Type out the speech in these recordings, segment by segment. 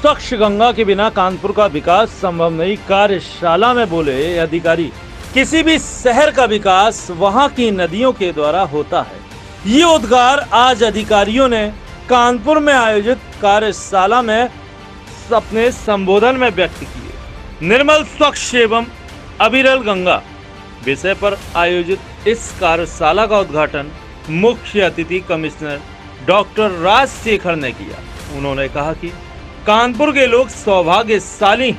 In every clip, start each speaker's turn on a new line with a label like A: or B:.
A: स्वच्छ गंगा के बिना कानपुर का विकास संभव नहीं, कार्यशाला में बोले अधिकारी। किसी भी शहर का विकास वहां की नदियों के द्वारा होता है। ये उद्गार आज अधिकारियों ने कानपुर में आयोजित कार्यशाला में अपने संबोधन में व्यक्त किए। निर्मल, स्वच्छ एवं अविरल गंगा विषय पर आयोजित इस कार्यशाला का उद्घाटन मुख्य अतिथि कमिश्नर डॉक्टर राजशेखर ने किया। उन्होंने कहा कि कानपुर के लोग सौभाग्यशाली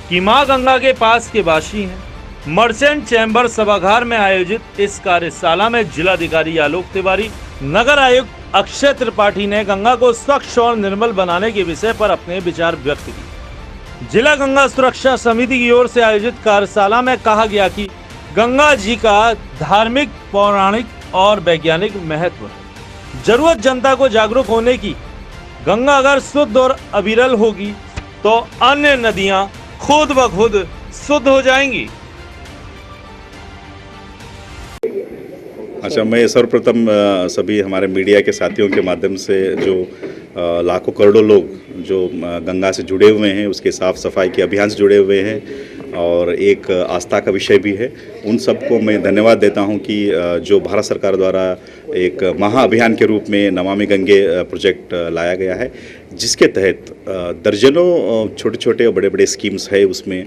A: कि मां गंगा के पास के वासी हैं। मर्चेंट चैम्बर सभागार में आयोजित इस कार्यशाला में जिलाधिकारी आलोक तिवारी, नगर आयुक्त अक्षय त्रिपाठी ने गंगा को स्वच्छ और निर्मल बनाने के विषय पर अपने विचार व्यक्त किए। जिला गंगा सुरक्षा समिति की ओर से आयोजित कार्यशाला में कहा गया कि गंगा जी का धार्मिक, पौराणिक और वैज्ञानिक महत्व है। जरूरत जनता को जागरूक होने की। गंगा अगर शुद्ध और अविरल होगी तो अन्य नदियां खुद ब खुद शुद्ध हो जाएंगी।
B: अच्छा, मैं सर्वप्रथम सभी हमारे मीडिया के साथियों के माध्यम से जो लाखों करोड़ों लोग जो गंगा से जुड़े हुए हैं, उसके साफ सफाई के अभियान से जुड़े हुए हैं और एक आस्था का विषय भी है, उन सबको मैं धन्यवाद देता हूं कि जो भारत सरकार द्वारा एक महा अभियान के रूप में नमामि गंगे प्रोजेक्ट लाया गया है, जिसके तहत दर्जनों छोटे छोटे और बड़े बड़े स्कीम्स है उसमें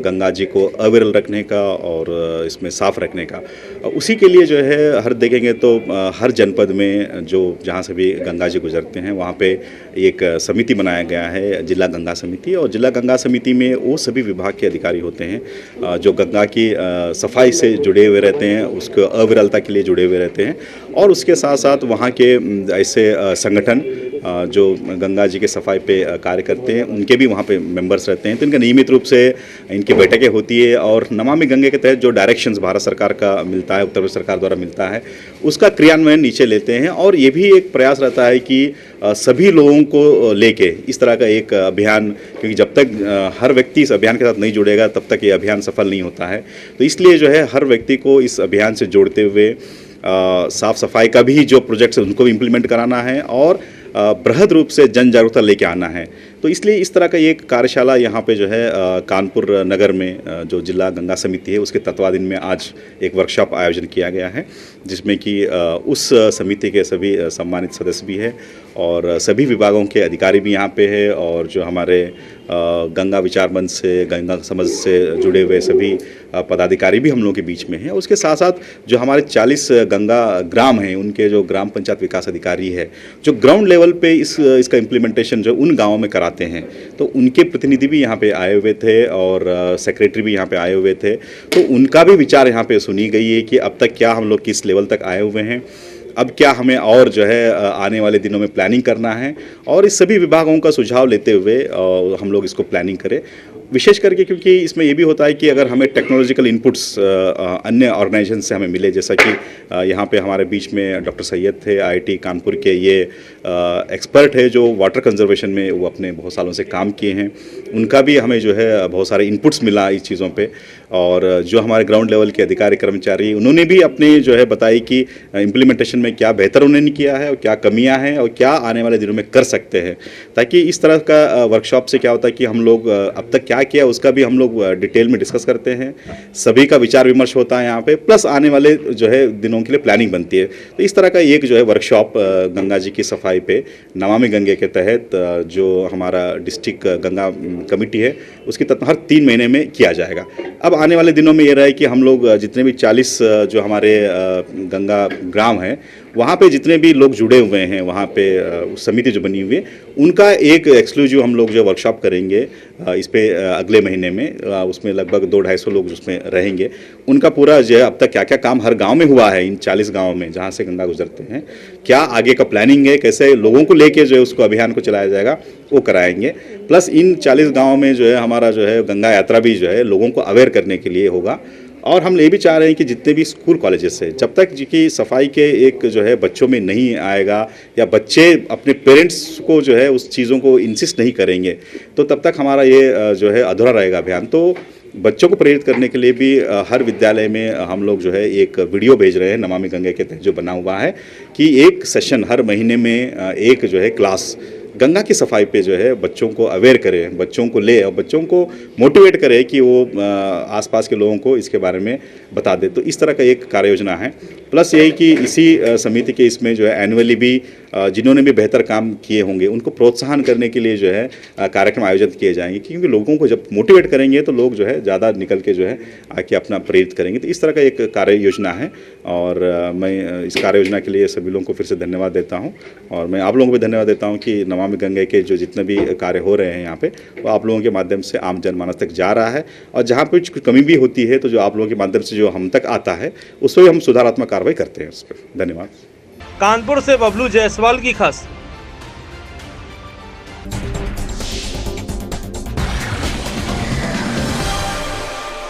B: गंगा जी को अविरल रखने का और इसमें साफ रखने का। उसी के लिए जो है हर देखेंगे तो हर जनपद में जो जहाँ से भी गंगा जी गुजरते हैं वहाँ पे एक समिति बनाया गया है, जिला गंगा समिति। और जिला गंगा समिति में वो सभी विभाग के अधिकारी होते हैं जो गंगा की सफाई से जुड़े हुए रहते हैं, उसको अविरलता के लिए जुड़े हुए रहते हैं। और उसके साथ साथ वहाँ के ऐसे संगठन जो गंगा जी के सफाई पे कार्य करते हैं, उनके भी वहाँ पे मेंबर्स रहते हैं। तो इनका नियमित रूप से इनकी बैठकें होती है और नमामि गंगे के तहत जो डायरेक्शंस भारत सरकार का मिलता है, उत्तर प्रदेश सरकार द्वारा मिलता है, उसका क्रियान्वयन नीचे लेते हैं। और ये भी एक प्रयास रहता है कि सभी लोगों को लेके इस तरह का एक अभियान, क्योंकि जब तक हर व्यक्ति इस अभियान के साथ नहीं जुड़ेगा तब तक ये अभियान सफल नहीं होता है। तो इसलिए जो है हर व्यक्ति को इस अभियान से जोड़ते हुए साफ सफाई का भी जो प्रोजेक्ट्स है उनको भी इम्प्लीमेंट कराना है और बृहद रूप से जन जागरूकता लेके आना है। तो इसलिए इस तरह का एक कार्यशाला यहाँ पे जो है कानपुर नगर में जो जिला गंगा समिति है उसके तत्वाधीन में आज एक वर्कशॉप आयोजन किया गया है, जिसमें कि उस समिति के सभी सम्मानित सदस्य भी है और सभी विभागों के अधिकारी भी यहाँ पे है और जो हमारे गंगा विचार मंच से, गंगा समझ से जुड़े हुए सभी पदाधिकारी भी हम लोगों के बीच में हैं। उसके साथ साथ जो हमारे 40 गंगा ग्राम हैं, उनके जो ग्राम पंचायत विकास अधिकारी है, जो ग्राउंड लेवल पे इसका इम्प्लीमेंटेशन जो उन गाँवों में कराते हैं, तो उनके प्रतिनिधि भी यहाँ पे आए हुए थे और सेक्रेटरी भी यहाँ पे आए हुए थे। तो उनका भी विचार यहाँ पे सुनी गई है कि अब तक क्या हम लोग किस लेवल तक आए हुए हैं, अब क्या हमें और जो है आने वाले दिनों में प्लानिंग करना है। और इस सभी विभागों का सुझाव लेते हुए हम लोग इसको प्लानिंग करें, विशेष करके क्योंकि इसमें ये भी होता है कि अगर हमें टेक्नोलॉजिकल इनपुट्स अन्य ऑर्गेनाइजेशन से हमें मिले, जैसा कि यहाँ पे हमारे बीच में डॉक्टर सैयद थे IIT कानपुर के, ये एक्सपर्ट है जो वाटर कंजर्वेशन में वो अपने बहुत सालों से काम किए हैं, उनका भी हमें जो है बहुत सारे इनपुट्स मिला इस चीज़ों पे। और जो हमारे ग्राउंड लेवल के अधिकारी कर्मचारी, उन्होंने भी अपने जो है बताई कि इम्प्लीमेंटेशन में क्या बेहतर उन्होंने किया है और क्या कमियां हैं और क्या आने वाले दिनों में कर सकते हैं, ताकि इस तरह का वर्कशॉप से क्या होता है कि हम लोग अब तक क्या किया उसका भी हम लोग डिटेल में डिस्कस करते हैं, सभी का विचार विमर्श होता है यहाँ पे, प्लस आने वाले जो है दिनों के लिए प्लानिंग बनती है। तो इस तरह का एक जो है वर्कशॉप गंगा जी की सफाई पे नमामि गंगे के तहत जो हमारा डिस्ट्रिक्ट गंगा कमेटी है उसके तहत हर 3 महीने में किया जाएगा। अब आने वाले दिनों में ये रहा है कि हम लोग जितने भी 40 जो हमारे गंगा ग्राम हैं वहाँ पे जितने भी लोग जुड़े हुए हैं, वहाँ पे समिति जो बनी हुई है, उनका एक एक्सक्लूसिव हम लोग जो वर्कशॉप करेंगे इस पे अगले महीने में, उसमें लगभग 200-250 लोग उसमें रहेंगे। उनका पूरा जो है अब तक क्या क्या काम हर गांव में हुआ है, इन 40 गांवों में जहां से गंगा गुजरते हैं, क्या आगे का प्लानिंग है, कैसे लोगों को लेके जो है उसको अभियान को चलाया जाएगा, वो कराएंगे। प्लस इन 40 गाँवों में जो है हमारा जो है गंगा यात्रा भी जो है लोगों को अवेयर करने के लिए होगा। और हम ये भी चाह रहे हैं कि जितने भी स्कूल कॉलेजेस है, जब तक की सफाई के एक जो है बच्चों में नहीं आएगा या बच्चे अपने पेरेंट्स को जो है उस चीज़ों को इंसिस्ट नहीं करेंगे, तो तब तक हमारा ये जो है अधूरा रहेगा अभियान। तो बच्चों को प्रेरित करने के लिए भी हर विद्यालय में हम लोग जो है एक वीडियो भेज रहे हैं नमामि गंगे के तहत जो बना हुआ है कि एक सेशन हर महीने में एक जो है क्लास गंगा की सफाई पे जो है बच्चों को अवेयर करें, बच्चों को ले और बच्चों को मोटिवेट करें कि वो आसपास के लोगों को इसके बारे में बता दे। तो इस तरह का एक कार्य योजना है। प्लस यही कि इसी समिति के इसमें जो है एनुअली भी जिन्होंने भी बेहतर काम किए होंगे उनको प्रोत्साहन करने के लिए जो है कार्यक्रम आयोजित किए जाएंगे, क्योंकि लोगों को जब मोटिवेट करेंगे तो लोग जो है ज़्यादा निकल के जो है आके अपना प्रेरित करेंगे। तो इस तरह का एक कार्य योजना है और मैं इस कार्य योजना के लिए सभी लोगों को फिर से धन्यवाद देता हूँ और मैं आप लोगों को भी धन्यवाद देता हूँ कि नमामि गंगे के जो जितने भी कार्य हो रहे हैं यहाँ पे वो आप लोगों के माध्यम से आम जनमानस तक जा रहा है और जहाँ पे कुछ कमी भी होती है तो जो आप लोगों के माध्यम से जो हम तक आता है उस पर हम सुधारात्मक कार्रवाई करते हैं उस पर। धन्यवाद।
A: कानपुर से बबलू जायसवाल की खास